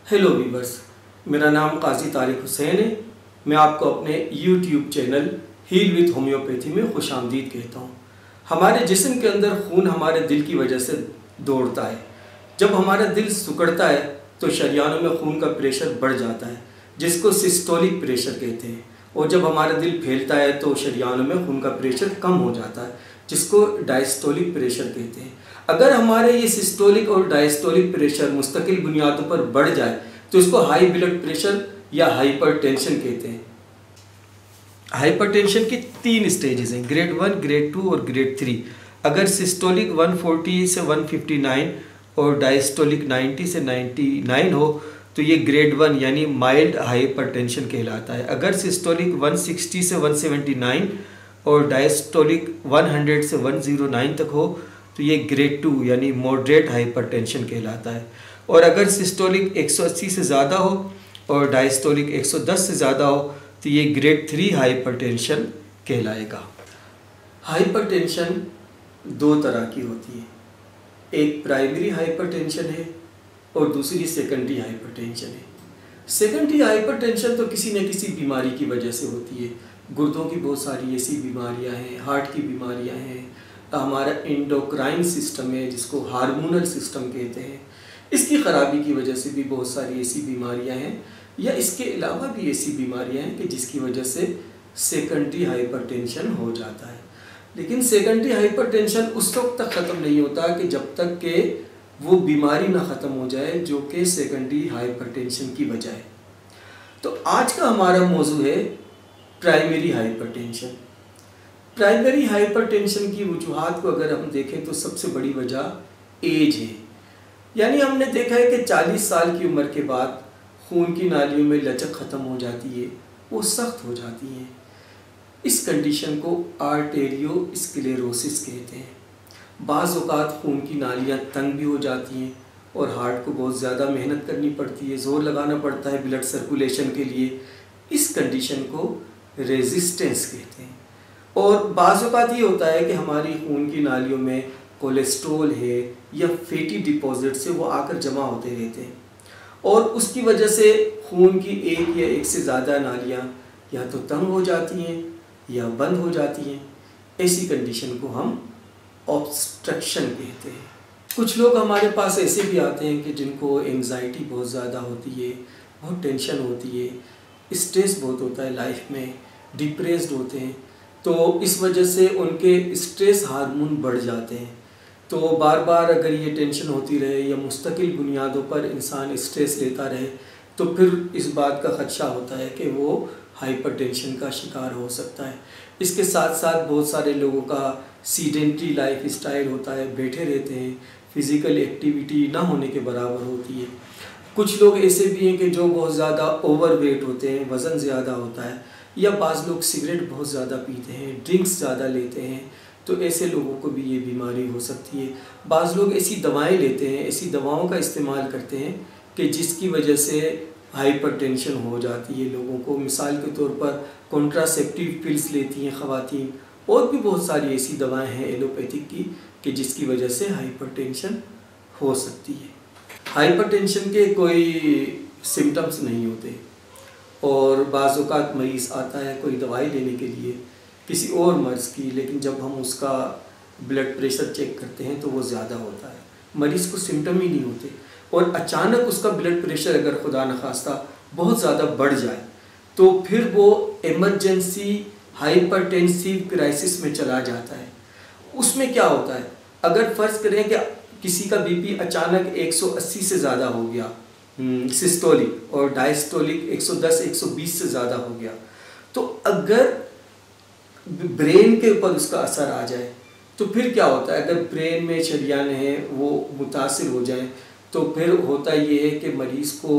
Hello viewers, मेरा नाम काजी तारिक हुसैन है। मैं आपको अपने YouTube channel heal with homeopathy में खुशामदीद कहता हूँ। हमारे जिस्म के अंदर खून हमारे दिल की वजह से दौड़ता है। जब हमारा दिल सिकुड़ता है तो शरियानों में खून का प्रेशर बढ़ जाता है, जिसको सिस्टोलिक प्रेशर कहते हैं। और जब हमारा दिल फैलता है तो शरियानों में खून का प्रेशर कम हो जाता है, जिसको डायस्टोलिक प्रेशर कहते हैं। अगर हमारे ये सिस्टोलिक और डायस्टोलिक प्रेशर मुस्तकिल बुनियादों पर बढ़ जाए तो इसको हाई ब्लड प्रेशर या हाइपरटेंशन कहते हैं। हाइपरटेंशन की 3 स्टेजेस हैं, ग्रेड 1, ग्रेड 2 और ग्रेड 3। अगर सिस्टोलिक 140 से 159 और डायस्टोलिक 90 से 99 हो तो ये ग्रेड 1 यानी माइल्ड हाइपरटेंशन कहलाता है। अगर सिस्टोलिक 160 से 179 और डायस्टोलिक 100 से 109 तक हो तो ये ग्रेड 2 यानी मॉडरेट हाइपरटेंशन कहलाता है। और अगर सिस्टोलिक 180 से ज़्यादा हो और डायस्टोलिक 110 से ज़्यादा हो तो ये ग्रेड 3 हाइपरटेंशन कहलाएगा। हाइपरटेंशन 2 तरह की होती है, एक प्राइमरी हाइपरटेंशन है और दूसरी सेकेंडरी हाइपरटेंशन है। सेकेंडरी हाइपरटेंशन तो किसी न किसी बीमारी की वजह से होती है। गुर्दों की बहुत सारी ऐसी बीमारियां हैं, हार्ट की बीमारियां हैं, हमारा एंडोक्राइन सिस्टम है जिसको हार्मोनल सिस्टम कहते हैं, इसकी ख़राबी की वजह से भी बहुत सारी ऐसी बीमारियां हैं, या इसके अलावा भी ऐसी बीमारियां हैं कि जिसकी वजह से सेकेंडरी हाइपरटेंशन हो जाता है। लेकिन सेकेंडरी हाइपरटेंशन उस वक्त तक ख़त्म नहीं होता कि जब तक कि वो बीमारी ना ख़त्म हो जाए जो कि सेकेंडरी हाइपरटेंशन की वजह है। तो आज का हमारा मौजू है प्राइमरी हाइपरटेंशन। प्राइमरी हाइपरटेंशन की वजूहात को अगर हम देखें तो सबसे बड़ी वजह एज है। यानी हमने देखा है कि 40 साल की उम्र के बाद खून की नालियों में लचक ख़त्म हो जाती है, वो सख्त हो जाती हैं। इस कंडीशन को आर्टेरियोस्क्लेरोसिस कहते हैं। बाज़ औक़ात खून की नालियाँ तंग भी हो जाती हैं और हार्ट को बहुत ज़्यादा मेहनत करनी पड़ती है, ज़ोर लगाना पड़ता है ब्लड सर्कुलेशन के लिए। इस कंडीशन को रेजिस्टेंस कहते हैं। और बाज़ औक़ात ये होता है कि हमारी खून की नालियों में कोलेस्ट्रॉल है या फैटी डिपॉजिट से वो आकर जमा होते रहते हैं और उसकी वजह से खून की एक या एक से ज़्यादा नालियाँ या तो तंग हो जाती हैं या बंद हो जाती हैं। ऐसी कंडीशन को हम ऑब्स्ट्रक्शन कहते हैं। कुछ लोग हमारे पास ऐसे भी आते हैं कि जिनको एंग्जाइटी बहुत ज़्यादा होती है, बहुत टेंशन होती है, स्ट्रेस बहुत होता है लाइफ में, डिप्रेस्ड होते हैं, तो इस वजह से उनके स्ट्रेस हार्मोन बढ़ जाते हैं। तो बार बार अगर ये टेंशन होती रहे या मुस्तकिल बुनियादों पर इंसान स्ट्रेस लेता रहे तो फिर इस बात का ख़दशा होता है कि वो हाइपरटेंशन का शिकार हो सकता है। इसके साथ साथ बहुत सारे लोगों का सीडेंट्री लाइफ स्टाइल होता है, बैठे रहते हैं, फिज़िकल एक्टिविटी ना होने के बराबर होती है। कुछ लोग ऐसे भी हैं कि जो बहुत ज़्यादा ओवरवेट होते हैं, वज़न ज़्यादा होता है, या बाज़ लोग सिगरेट बहुत ज़्यादा पीते हैं, ड्रिंक्स ज़्यादा लेते हैं, तो ऐसे लोगों को भी ये बीमारी हो सकती है। बाज़ लोग ऐसी दवाएं लेते हैं, ऐसी दवाओं का इस्तेमाल करते हैं कि जिसकी वजह से हाइपरटेंशन हो जाती है लोगों को। मिसाल के तौर पर कॉन्ट्रासेप्टिव पिल्स लेती हैं ख़वातीन, और भी बहुत सारी ऐसी दवाएं हैं एलोपैथिक की कि जिसकी वजह से हाइपरटेंशन हो सकती है। हाइपरटेंशन के कोई सिम्टम्स नहीं होते और बाज़ औक़ात मरीज़ आता है कोई दवाई लेने के लिए किसी और मर्ज़ की, लेकिन जब हम उसका ब्लड प्रेशर चेक करते हैं तो वो ज़्यादा होता है, मरीज़ को सिम्टम ही नहीं होते, और अचानक उसका ब्लड प्रेशर अगर खुदा न खास्ता बहुत ज़्यादा बढ़ जाए तो फिर वो इमरजेंसी हाइपरटेंसिव क्राइसिस में चला जाता है। उसमें क्या होता है, अगर फ़र्ज़ करें कि किसी का बीपी अचानक 180 से ज़्यादा हो गया सिस्टोलिक और डायस्टोलिक 110-120 से ज़्यादा हो गया, तो अगर ब्रेन के ऊपर उसका असर आ जाए तो फिर क्या होता है, अगर ब्रेन में शरियान हैं वो मुतासिर हो जाएं तो फिर होता ये है कि मरीज़ को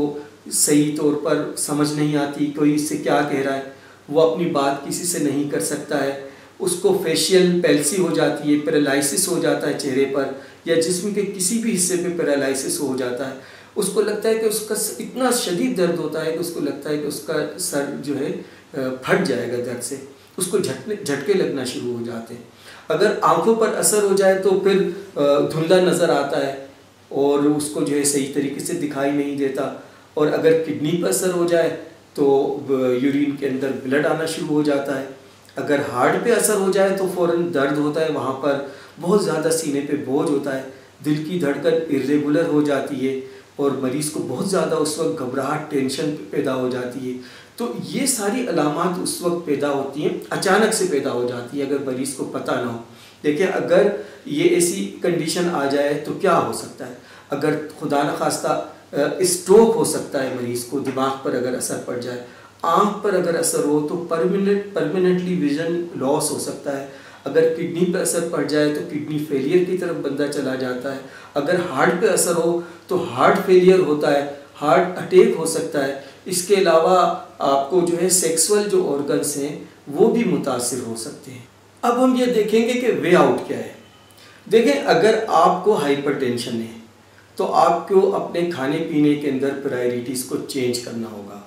सही तौर पर समझ नहीं आती कोई इससे क्या कह रहा है, वो अपनी बात किसी से नहीं कर सकता है, उसको फेशियल पैल्सी हो जाती है, पैरालिसिस हो जाता है चेहरे पर या जिस्म के किसी भी हिस्से पे पैरालिसिस हो जाता है। उसको लगता है कि उसका इतना शदीद दर्द होता है कि उसको लगता है कि उसका सर जो है फट जाएगा दर्द से, उसको झटके लगना शुरू हो जाते हैं। अगर आंखों पर असर हो जाए तो फिर धुंधला नज़र आता है और उसको जो है सही तरीके से दिखाई नहीं देता। और अगर किडनी पर असर हो जाए तो यूरिन के अंदर ब्लड आना शुरू हो जाता है। अगर हार्ट पे असर हो जाए तो फ़ौरन दर्द होता है, वहाँ पर बहुत ज़्यादा सीने पे बोझ होता है, दिल की धड़कन इर्रेगुलर हो जाती है और मरीज़ को बहुत ज़्यादा उस वक्त घबराहट, टेंशन पैदा हो जाती है। तो ये सारी अलामात उस वक्त पैदा होती हैं, अचानक से पैदा हो जाती है अगर मरीज़ को पता ना हो। देखिए, अगर ये ऐसी कंडीशन आ जाए तो क्या हो सकता है। अगर खुदा न खास्ता स्ट्रोक हो सकता है मरीज़ को, दिमाग पर अगर असर पड़ जाए, आँख पर अगर असर हो तो परमानेंटली विजन लॉस हो सकता है। अगर किडनी पर असर पड़ जाए तो किडनी फेलियर की तरफ बंदा चला जाता है। अगर हार्ट पे असर हो तो हार्ट फेलियर होता है, हार्ट अटैक हो सकता है। इसके अलावा आपको जो है सेक्सुअल जो ऑर्गन्स हैं वो भी मुतासिर हो सकते हैं। अब हम ये देखेंगे कि वे आउट क्या है। देखें, अगर आपको हाइपरटेंशन है तो आपको अपने खाने पीने के अंदर प्रायोरिटीज़ को चेंज करना होगा।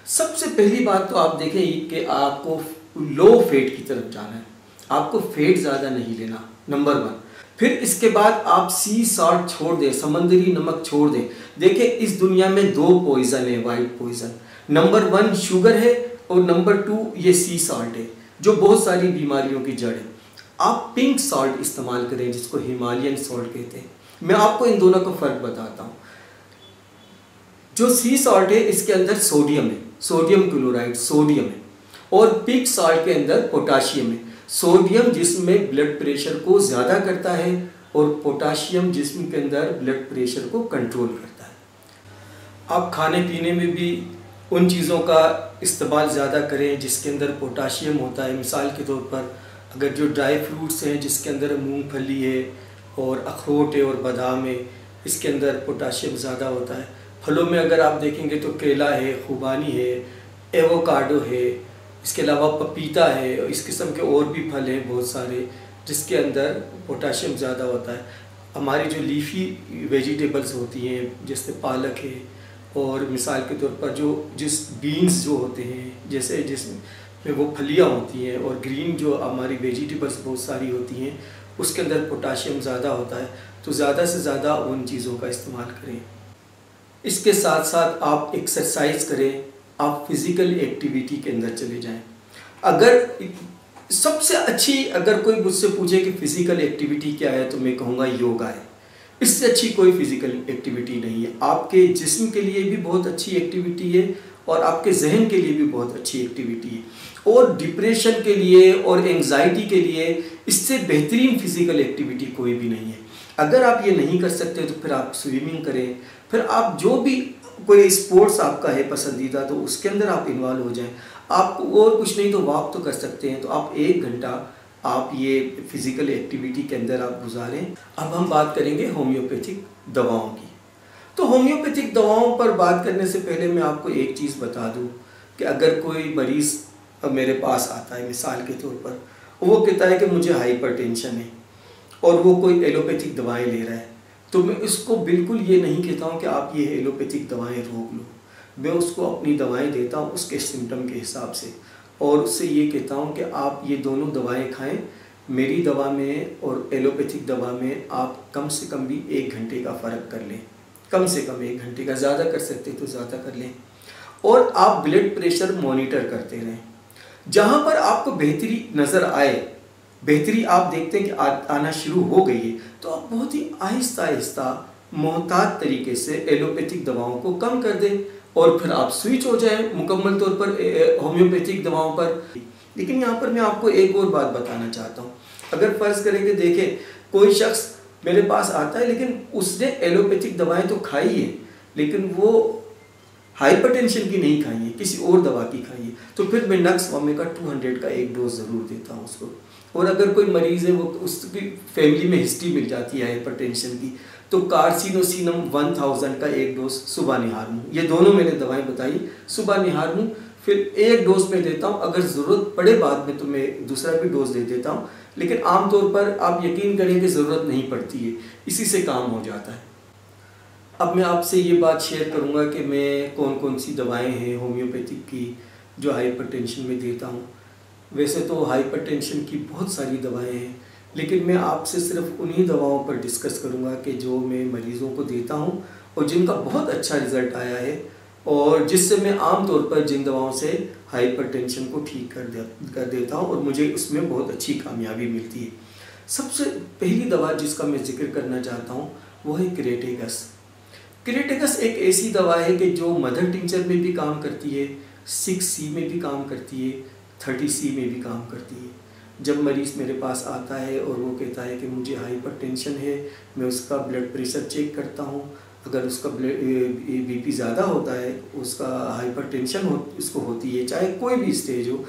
सबसे पहली बात तो आप देखें कि आपको लो फेट की तरफ जाना है, आपको फेट ज़्यादा नहीं लेना, नंबर 1। फिर इसके बाद आप सी सॉल्ट छोड़ दें, समंदरी नमक छोड़ दें। देखिए, इस दुनिया में 2 पॉइज़न है, वाइट पॉइज़न। नंबर 1 शुगर है और नंबर 2 ये सी सॉल्ट है, जो बहुत सारी बीमारियों की जड़ है। आप पिंक सॉल्ट इस्तेमाल करें, जिसको हिमालयन सॉल्ट कहते हैं। मैं आपको इन दोनों का फ़र्क बताता हूँ। जो सी सॉल्ट है इसके अंदर सोडियम है, सोडियम क्लोराइड सोडियम है, और पिंक सॉल्ट के अंदर पोटाशियम है। सोडियम जिस्म में ब्लड प्रेशर को ज़्यादा करता है और पोटाशियम जिस्म के अंदर ब्लड प्रेशर को कंट्रोल करता है। आप खाने पीने में भी उन चीज़ों का इस्तेमाल ज़्यादा करें जिसके अंदर पोटाशियम होता है। मिसाल के तौर पर अगर जो ड्राई फ्रूट्स हैं जिसके अंदर मूंगफली है और अखरोट है और बादाम है, इसके अंदर पोटाशियम ज़्यादा होता है। फलों में अगर आप देखेंगे तो केला है, खुबानी है, एवोकाडो है, इसके अलावा पपीता है, इस किस्म के और भी फल हैं बहुत सारे जिसके अंदर पोटाशियम ज़्यादा होता है। हमारी जो लीफी वेजिटेबल्स होती हैं जैसे पालक है, और मिसाल के तौर पर जिस बीन्स जो होते हैं जैसे जिसमें वो फलियाँ होती हैं, और ग्रीन जो हमारी वेजिटेबल्स बहुत सारी होती हैं उसके अंदर पोटाशियम ज़्यादा होता है। तो ज़्यादा से ज़्यादा उन चीज़ों का इस्तेमाल करें। इसके साथ साथ आप एक्सरसाइज करें, आप फिज़िकल एक्टिविटी के अंदर चले जाएं। अगर सबसे अच्छी अगर कोई मुझसे पूछे कि फ़िज़िकल एक्टिविटी क्या है तो मैं कहूँगा योगा है। इससे अच्छी कोई फ़िज़िकल एक्टिविटी नहीं है। आपके जिस्म के लिए भी बहुत अच्छी एक्टिविटी है और आपके जहन के लिए भी बहुत अच्छी एक्टिविटी है, और डिप्रेशन के लिए और एंग्जाइटी के लिए इससे बेहतरीन फ़िज़िकल एक्टिविटी कोई भी नहीं है। अगर आप ये नहीं कर सकते तो फिर आप स्विमिंग करें, फिर आप जो भी कोई स्पोर्ट्स आपका है पसंदीदा तो उसके अंदर आप इन्वॉल्व हो जाएं। आप और कुछ नहीं तो वॉक तो कर सकते हैं, तो आप 1 घंटा आप ये फिज़िकल एक्टिविटी के अंदर आप गुजारें। अब हम बात करेंगे होम्योपैथिक दवाओं की। तो होम्योपैथिक दवाओं पर बात करने से पहले मैं आपको एक चीज़ बता दूं कि अगर कोई मरीज़ मेरे पास आता है, मिसाल के तौर पर वो कहता है कि मुझे हाइपरटेंशन है और वो कोई एलोपैथिक दवाएं ले रहा है, तो मैं उसको बिल्कुल ये नहीं कहता हूँ कि आप ये एलोपैथिक दवाएं रोक लो। मैं उसको अपनी दवाएं देता हूँ उसके सिम्टम के हिसाब से, और उससे ये कहता हूँ कि आप ये दोनों दवाएं खाएं। मेरी दवा में और एलोपैथिक दवा में आप कम से कम भी 1 घंटे का फ़र्क कर लें, कम से कम 1 घंटे का, ज़्यादा कर सकते तो ज़्यादा कर लें। और आप ब्लड प्रेशर मॉनिटर करते रहें। जहाँ पर आपको बेहतरी नज़र आए, बेहतरी आप देखते हैं कि आना शुरू हो गई है, तो आप बहुत ही आहिस्ता आहिस्ता मोहतात तरीके से एलोपैथिक दवाओं को कम कर दें और फिर आप स्विच हो जाएं मुकम्मल तौर पर होम्योपैथिक दवाओं पर। लेकिन यहाँ पर मैं आपको एक और बात बताना चाहता हूँ। अगर फ़र्ज़ करें कि देखें कोई शख्स मेरे पास आता है लेकिन उसने एलोपैथिक दवाएं तो खाई है लेकिन वो हाइपरटेंशन की नहीं खाई है, किसी और दवा की खाई है, तो फिर मैं नक्स ओमेगा 200 का एक डोज ज़रूर देता हूँ उसको। और अगर कोई मरीज़ है वो उसकी फैमिली में हिस्ट्री मिल जाती है हाइपरटेंशन की, तो कार्सिनोसिनम 1000 का एक डोज सुबह निहार मुँह, ये दोनों मैंने दवाएं बताई, सुबह निहार मुँह फिर एक डोज में देता हूँ। अगर ज़रूरत पड़े बाद में तो मैं दूसरा भी डोज दे देता हूँ, लेकिन आमतौर पर आप यकीन करें कि ज़रूरत नहीं पड़ती है, इसी से काम हो जाता है। अब मैं आपसे ये बात शेयर करूँगा कि मैं कौन कौन सी दवाएं हैं होम्योपैथिक की जो हाइपरटेंशन में देता हूँ। वैसे तो हाइपरटेंशन की बहुत सारी दवाएं हैं, लेकिन मैं आपसे सिर्फ उन्हीं दवाओं पर डिस्कस करूँगा कि जो मैं मरीज़ों को देता हूँ और जिनका बहुत अच्छा रिज़ल्ट आया है और जिससे मैं आम तौर पर जिन दवाओं से हाइपरटेंशन को ठीक कर देता हूँ और मुझे उसमें बहुत अच्छी कामयाबी मिलती है। सबसे पहली दवा जिसका मैं जिक्र करना चाहता हूँ वो है क्रेटेगस। क्रेटेगस एक ऐसी दवा है कि जो मदर टिंचर में भी काम करती है, 6C में भी काम करती है, 30C में भी काम करती है। जब मरीज़ मेरे पास आता है और वो कहता है कि मुझे हाइपरटेंशन है, मैं उसका ब्लड प्रेशर चेक करता हूँ, अगर उसका BP ज़्यादा होता है, उसका हाइपरटेंशन उसको होती है, चाहे कोई भी स्टेज हो,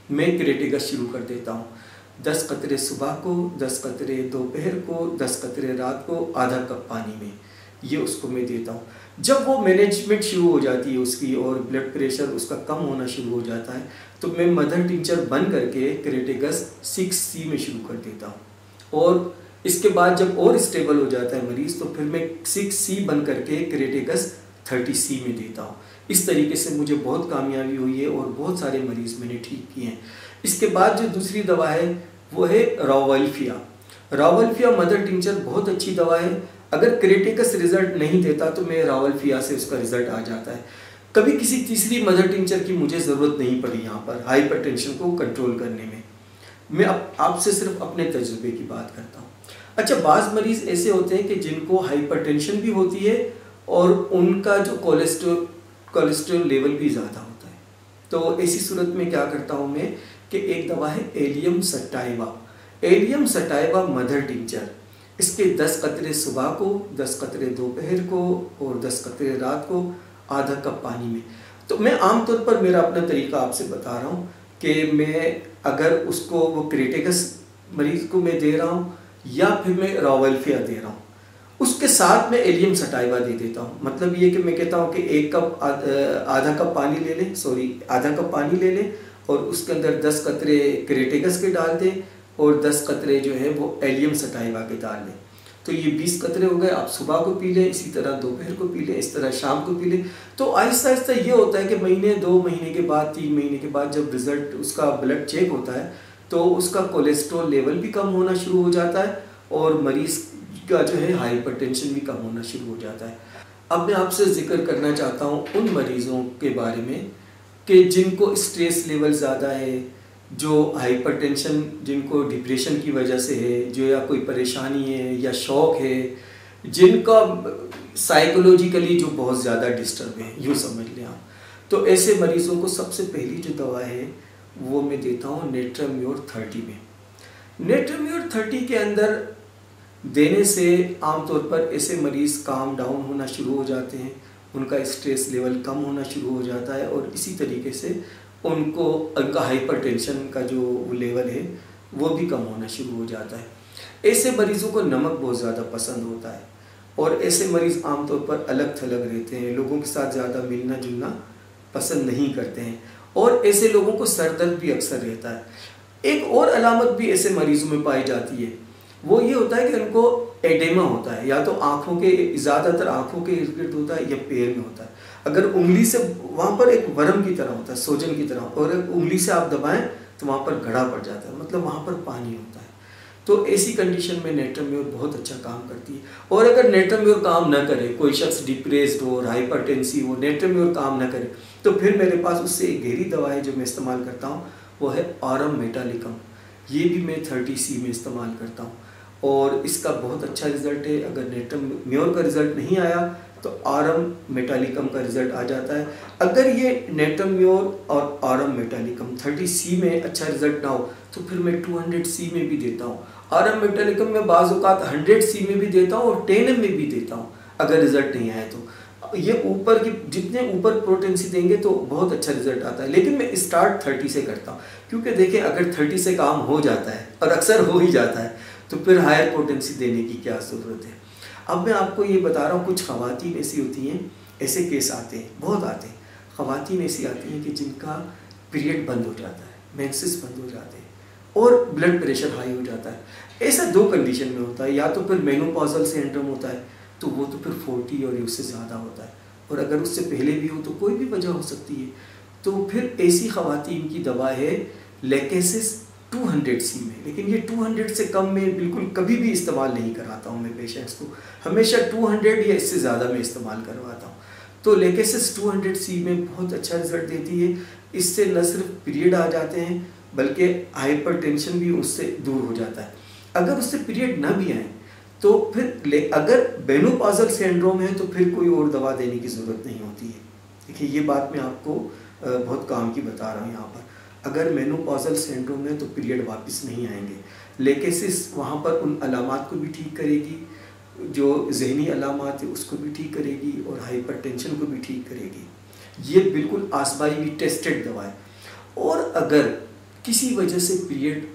मैं क्रेटेगस शुरू कर देता हूँ। 10 कतरे सुबह को, 10 कतरे दोपहर को, 10 कतरे रात को, आधा कप पानी में, ये उसको मैं देता हूँ। जब वो मैनेजमेंट शुरू हो जाती है उसकी और ब्लड प्रेशर उसका कम होना शुरू हो जाता है, तो मैं मदर टिंचर बंद करके क्रेटेगस 6C में शुरू कर देता हूँ। और इसके बाद जब और स्टेबल हो जाता है मरीज़, तो फिर मैं 6C बंद करके क्रेटेगस 30C में देता हूँ। इस तरीके से मुझे बहुत कामयाबी हुई है और बहुत सारे मरीज़ मैंने ठीक किए हैं। इसके बाद जो दूसरी दवा है वो है रावल्फिया। रावल्फिया मदर टिंचर बहुत अच्छी दवा है। अगर क्रेटेगस रिजल्ट नहीं देता तो मैं रावल्फिया से उसका रिजल्ट आ जाता है। कभी किसी तीसरी मदर टिंचर की मुझे ज़रूरत नहीं पड़ी यहाँ पर हाइपरटेंशन को कंट्रोल करने में। मैं आपसे सिर्फ अपने तजुर्बे की बात करता हूँ। अच्छा, बाज़ मरीज़ ऐसे होते हैं कि जिनको हाइपरटेंशन भी होती है और उनका जो कोलेस्ट्रॉल लेवल भी ज़्यादा होता है। तो ऐसी सूरत में क्या करता हूँ मैं कि एक दवा है allium sativa. Allium sativa mother tincture, इसके 10 कतरे सुबह को, 10 कतरे दोपहर को और 10 कतरे रात को, आधा कप पानी में। तो मैं आमतौर पर मेरा अपना तरीका आपसे बता रहा हूँ कि मैं अगर उसको वो क्रेटेगस मरीज़ को मैं दे रहा हूँ या फिर मैं रावल्फिया दे रहा हूँ, उसके साथ में एलियम सटाइवा दे देता हूँ। मतलब ये कि मैं कहता हूँ कि आधा कप पानी ले लें, आधा कप पानी ले लें और उसके अंदर 10 कतरे क्रेटेगस के डाल दें और 10 कतरे जो है वो एलियम सटाइवा के डाल लें। तो ये 20 कतरे हो गए। आप सुबह को पी लें, इसी तरह दोपहर को पी लें, इस तरह शाम को पी लें। तो आहिस्ता आहिस्ता ये होता है कि महीने, 2 महीने के बाद, 3 महीने के बाद जब रिजल्ट उसका ब्लड चेक होता है तो उसका कोलेस्ट्रॉल लेवल भी कम होना शुरू हो जाता है और मरीज़ का जो है हाइपरटेंशन भी कम होना शुरू हो जाता है। अब मैं आपसे जिक्र करना चाहता हूँ उन मरीज़ों के बारे में कि जिनको स्ट्रेस लेवल ज़्यादा है, जो हाइपरटेंशन, जिनको डिप्रेशन की वजह से है, जो या कोई परेशानी है या शौक है, जिनका साइकोलॉजिकली जो बहुत ज़्यादा डिस्टर्ब है, यूँ समझ लें आप। तो ऐसे मरीज़ों को सबसे पहली जो दवा है वो मैं देता हूँ नेट्राम्योर 30 में। नेट्राम्योर 30 के अंदर देने से आमतौर पर ऐसे मरीज़ काम डाउन होना शुरू हो जाते हैं, उनका स्ट्रेस लेवल कम होना शुरू हो जाता है और इसी तरीके से उनका हाइपरटेंशन का जो लेवल है वो भी कम होना शुरू हो जाता है। ऐसे मरीज़ों को नमक बहुत ज़्यादा पसंद होता है और ऐसे मरीज़ आमतौर पर अलग थलग रहते हैं, लोगों के साथ ज़्यादा मिलना जुलना पसंद नहीं करते हैं और ऐसे लोगों को सर दर्द भी अक्सर रहता है। एक और अलामत भी ऐसे मरीज़ों में पाई जाती है, वो ये होता है कि उनको एडेमा होता है, या तो आँखों के, ज़्यादातर आँखों के इर्द गिर्द होता है या पैर में होता है। अगर उंगली से वहाँ पर एक वर्म की तरह होता है, सोजन की तरह, और उंगली से आप दबाएं तो वहाँ पर घड़ा पड़ जाता है, मतलब वहाँ पर पानी होता है। तो ऐसी कंडीशन में नेट्राम्योर बहुत अच्छा काम करती है। और अगर नेट्राम्योर काम ना करे, कोई शख्स डिप्रेस्ड हो, हाइपरटेंसिव हो, नेट्राम्योर काम ना करे, तो फिर मेरे पास उससे एक गहरी दवा है जो मैं इस्तेमाल करता हूँ, वो है ऑरम मेटालिकम। ये भी मैं 30C में इस्तेमाल करता हूँ और इसका बहुत अच्छा रिजल्ट है। अगर नेट्राम्योर का रिजल्ट नहीं आया तो ऑरम मेटालिकम का रिजल्ट आ जाता है। अगर ये नेट्राम्योर और ऑरम मेटालिकम 30C में अच्छा रिजल्ट ना हो तो फिर मैं 200C में भी देता हूँ। ऑरम मेटालिकम में बाज़ औक़ात 100C में भी देता हूँ और 10M में भी देता हूँ अगर रिजल्ट नहीं आए तो। ये ऊपर की, जितने ऊपर पोटेंसी देंगे तो बहुत अच्छा रिजल्ट आता है, लेकिन मैं स्टार्ट 30 से करता हूँ, क्योंकि देखिए अगर 30 से काम हो जाता है और अक्सर हो ही जाता है तो फिर हायर पोटेंसी देने की क्या ज़रूरत है। अब मैं आपको ये बता रहा हूँ, कुछ ख़वातीन ऐसी होती हैं, ऐसे केस आते हैं, बहुत आते हैं, ख़वातीन ऐसी आती हैं कि जिनका पीरियड बंद हो जाता है, मेंसेस बंद हो जाते हैं और ब्लड प्रेशर हाई हो जाता है। ऐसा 2 कंडीशन में होता है, या तो फिर मेनोपॉजल सिंड्रोम होता है तो वो तो फिर 40 और उससे ज़्यादा होता है, और अगर उससे पहले भी हो तो कोई भी वजह हो सकती है। तो फिर ऐसी ख़वातीन की दवा है लेकेसिस 200C में, लेकिन ये 200 से कम में बिल्कुल कभी भी इस्तेमाल नहीं कराता हूँ मैं पेशेंट्स को, हमेशा 200 या इससे ज़्यादा में इस्तेमाल करवाता हूँ। तो लेकेसिस 200C में बहुत अच्छा रिजल्ट देती है। इससे न सिर्फ पीरियड आ जाते हैं बल्कि हाइपरटेंशन भी उससे दूर हो जाता है। अगर उससे पीरियड ना भी आए तो फिर अगर मेनोपॉजल सिंड्रोम है तो फिर कोई और दवा देने की ज़रूरत नहीं होती है। देखिए ये बात मैं आपको बहुत काम की बता रहा हूँ यहाँ पर। अगर मेनोपॉजल सिंड्रोम है तो पीरियड वापस नहीं आएंगे। लेकेसिस वहाँ पर उन अलामात को भी ठीक करेगी, जो जहनी अलामात है उसको भी ठीक करेगी और हाइपरटेंशन को भी ठीक करेगी। ये बिल्कुल आजमाई टेस्टेड दवा है। और अगर किसी वजह से पीरियड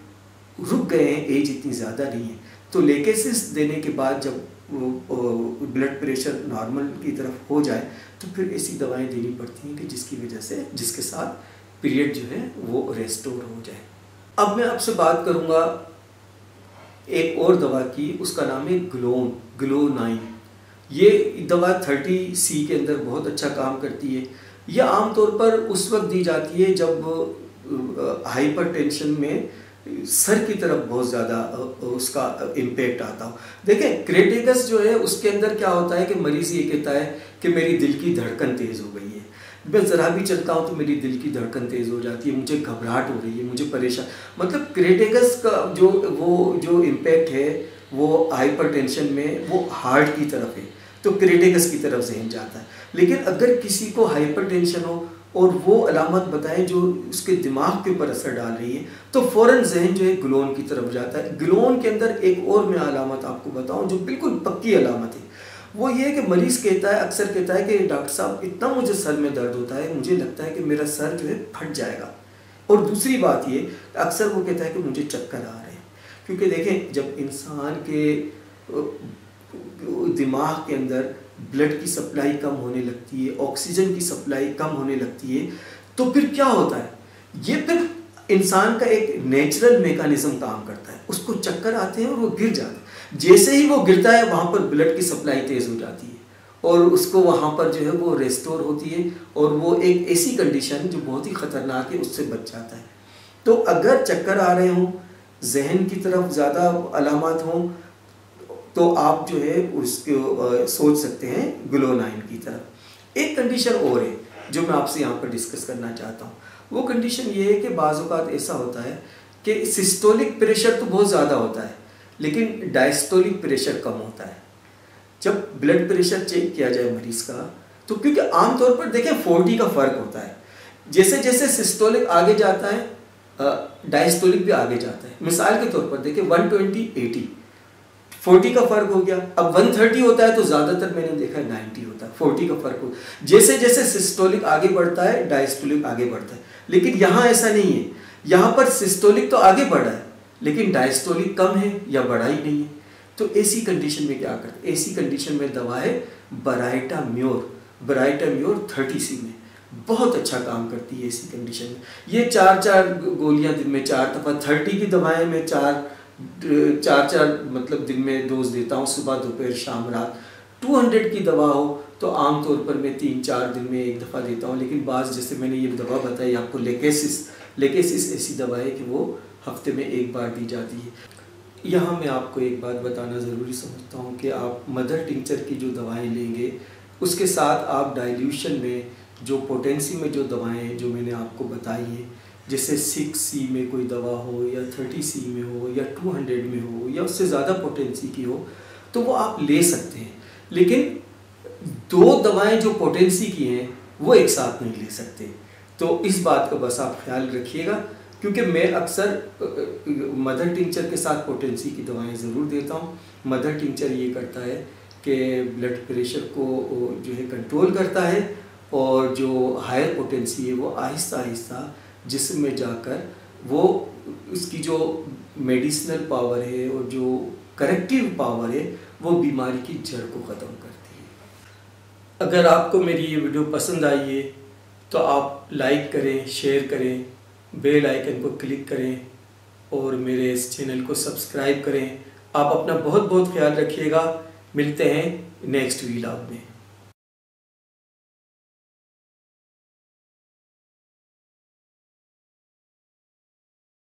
रुक गए हैं, एज इतनी ज़्यादा नहीं है, तो लेकेसिस देने के बाद जब ब्लड प्रेशर नॉर्मल की तरफ हो जाए तो फिर ऐसी दवाएं देनी पड़ती हैं कि जिसके साथ पीरियड जो है वो रेस्टोर हो जाए। अब मैं आपसे बात करूंगा एक और दवा की, उसका नाम है ग्लो9। ये दवा 30C के अंदर बहुत अच्छा काम करती है। यह आमतौर पर उस वक्त दी जाती है जब हाइपरटेंशन में सर की तरफ बहुत ज़्यादा उसका इम्पैक्ट आता हो। देखें क्रेटिकस जो है उसके अंदर क्या होता है कि मरीज़ ये कहता है कि मेरी दिल की धड़कन तेज़ हो गई है, मैं ज़रा भी चलता हूँ तो मेरी दिल की धड़कन तेज़ हो जाती है, मुझे घबराहट हो रही है, मुझे परेशान। मतलब क्रेटिकस का जो इम्पैक्ट है वो हाइपरटेंशन में वो हार्ट की तरफ है, तो क्रेटिकस की तरफ जहन जाता है। लेकिन अगर किसी को हाइपरटेंशन हो और वो अलामत बताएं जो उसके दिमाग के ऊपर असर डाल रही है तो फ़ौरन जहन जो है ग्लोन की तरफ जाता है। ग्लोन के अंदर एक और मैं अलामत आपको बताऊं जो बिल्कुल पक्की अलामत है, वो ये है कि मरीज़ अक्सर कहता है कि डॉक्टर साहब इतना मुझे सर में दर्द होता है, मुझे लगता है कि मेरा सर जो है फट जाएगा। और दूसरी बात ये अक्सर वो कहता है कि मुझे चक्कर आ रहे हैं। क्योंकि देखें जब इंसान के दिमाग के अंदर ब्लड की सप्लाई कम होने लगती है, ऑक्सीजन की सप्लाई कम होने लगती है, तो फिर क्या होता है, ये फिर इंसान का एक नेचुरल मैकेनिज्म काम करता है, उसको चक्कर आते हैं और वो गिर जाता है। जैसे ही वो गिरता है वहाँ पर ब्लड की सप्लाई तेज़ हो जाती है और उसको वहाँ पर जो है वो रेस्टोर होती है और वो एक ऐसी कंडीशन जो बहुत ही ख़तरनाक है उससे बच जाता है। तो अगर चक्कर आ रहे हों, जहन की तरफ ज़्यादा अलामत हों, तो आप जो है उसको सोच सकते हैं ग्लो9 की तरफ। एक कंडीशन और है जो मैं आपसे यहाँ पर डिस्कस करना चाहता हूँ। वो कंडीशन ये है कि बाज़ औक़ात ऐसा होता है कि सिस्टोलिक प्रेशर तो बहुत ज़्यादा होता है लेकिन डायस्टोलिक प्रेशर कम होता है। जब ब्लड प्रेशर चेक किया जाए मरीज़ का तो क्योंकि आमतौर पर देखें 40 का फ़र्क होता है, जैसे जैसे सिस्टोलिक आगे जाता है डायस्टोलिक भी आगे जाता है। मिसाल के तौर पर देखें 120/80 40 का फ़र्क हो गया। अब 130 होता है तो ज़्यादातर मैंने देखा है 90 होता है, 40 का फ़र्क हो। जैसे जैसे सिस्टोलिक आगे बढ़ता है डायस्टोलिक आगे बढ़ता है, लेकिन यहाँ ऐसा नहीं है। यहाँ पर सिस्टोलिक तो आगे बढ़ा है लेकिन डायस्टोलिक कम है या बढ़ा ही नहीं है। तो ऐसी कंडीशन में क्या करते हैं, ऐसी कंडीशन में दवा है बराइटाम्योर 30C में बहुत अच्छा काम करती है। ऐसी कंडीशन में ये 4 गोलियाँ दिन में 4 दफ़ा, 30 की दवाएँ में 4 मतलब दिन में डोज देता हूँ, सुबह दोपहर शाम रात। 200 की दवा हो तो आमतौर पर मैं 3-4 दिन में एक दफ़ा देता हूँ, लेकिन बाज़ जैसे मैंने ये दवा बताई आपको लेकेसिस ऐसी दवा है कि वो हफ्ते में एक बार दी जाती है। यहाँ मैं आपको एक बात बताना ज़रूरी समझता हूँ कि आप मदर टिंचर की जो दवाएं लेंगे उसके साथ आप डाइल्यूशन में जो पोटेंसी में जो दवाएं जो मैंने आपको बताई हैं, जैसे 6C में कोई दवा हो या 30C में हो या 200 में हो या उससे ज़्यादा पोटेंसी की हो तो वो आप ले सकते हैं। लेकिन 2 दवाएं जो पोटेंसी की हैं वो एक साथ नहीं ले सकते। तो इस बात का बस आप ख्याल रखिएगा, क्योंकि मैं अक्सर मदर टिंचर के साथ पोटेंसी की दवाएं ज़रूर देता हूं। मदर टिंचर ये करता है कि ब्लड प्रेशर को जो है कंट्रोल करता है और जो हायर पोटेंसी है वो आहिस्ता आहिस्ता जिस्म में जाकर वो उसकी जो मेडिसिनल पावर है और जो करेक्टिव पावर है वो बीमारी की जड़ को ख़त्म करती है। अगर आपको मेरी ये वीडियो पसंद आई है तो आप लाइक करें, शेयर करें, बेल आइकन को क्लिक करें और मेरे इस चैनल को सब्सक्राइब करें। आप अपना बहुत बहुत ख्याल रखिएगा। मिलते हैं नेक्स्ट व्लॉग में।